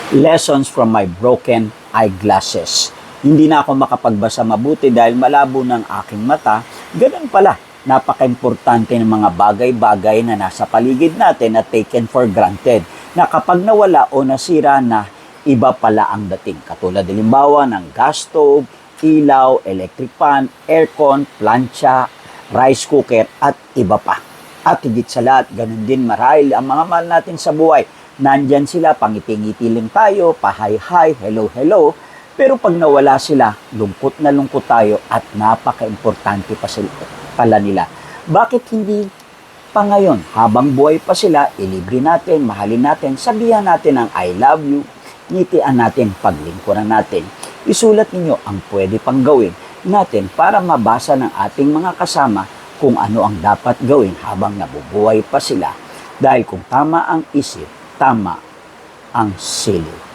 Lessons from my broken eyeglasses. Hindi na ako makapagbasa mabuti dahil malabo ng aking mata. Ganun pala, napaka-importante ng mga bagay-bagay na nasa paligid natin na taken for granted. Na kapag nawala o nasira na, iba pala ang dating. Katulad halimbawa ng gas stove, ilaw, electric fan, aircon, plancha, rice cooker at iba pa. At higit sa lahat, ganun din marahil ang mga mahal natin sa buhay. Nandyan sila, pangiti-ngiti lang tayo, pa-hi-hi, hello-hello. Pero pag nawala sila, lungkot na lungkot tayo at napaka-importante pa sila, pala nila. Bakit hindi pa ngayon? Habang buhay pa sila, ilibre natin, mahalin natin, sabihan natin ang I love you, ngitian natin, paglingkuran natin. Isulat ninyo ang pwede pang gawin natin para mabasa ng ating mga kasama kung ano ang dapat gawin habang nabubuhay pa sila. Dahil kung tama ang isip, tama ang silid.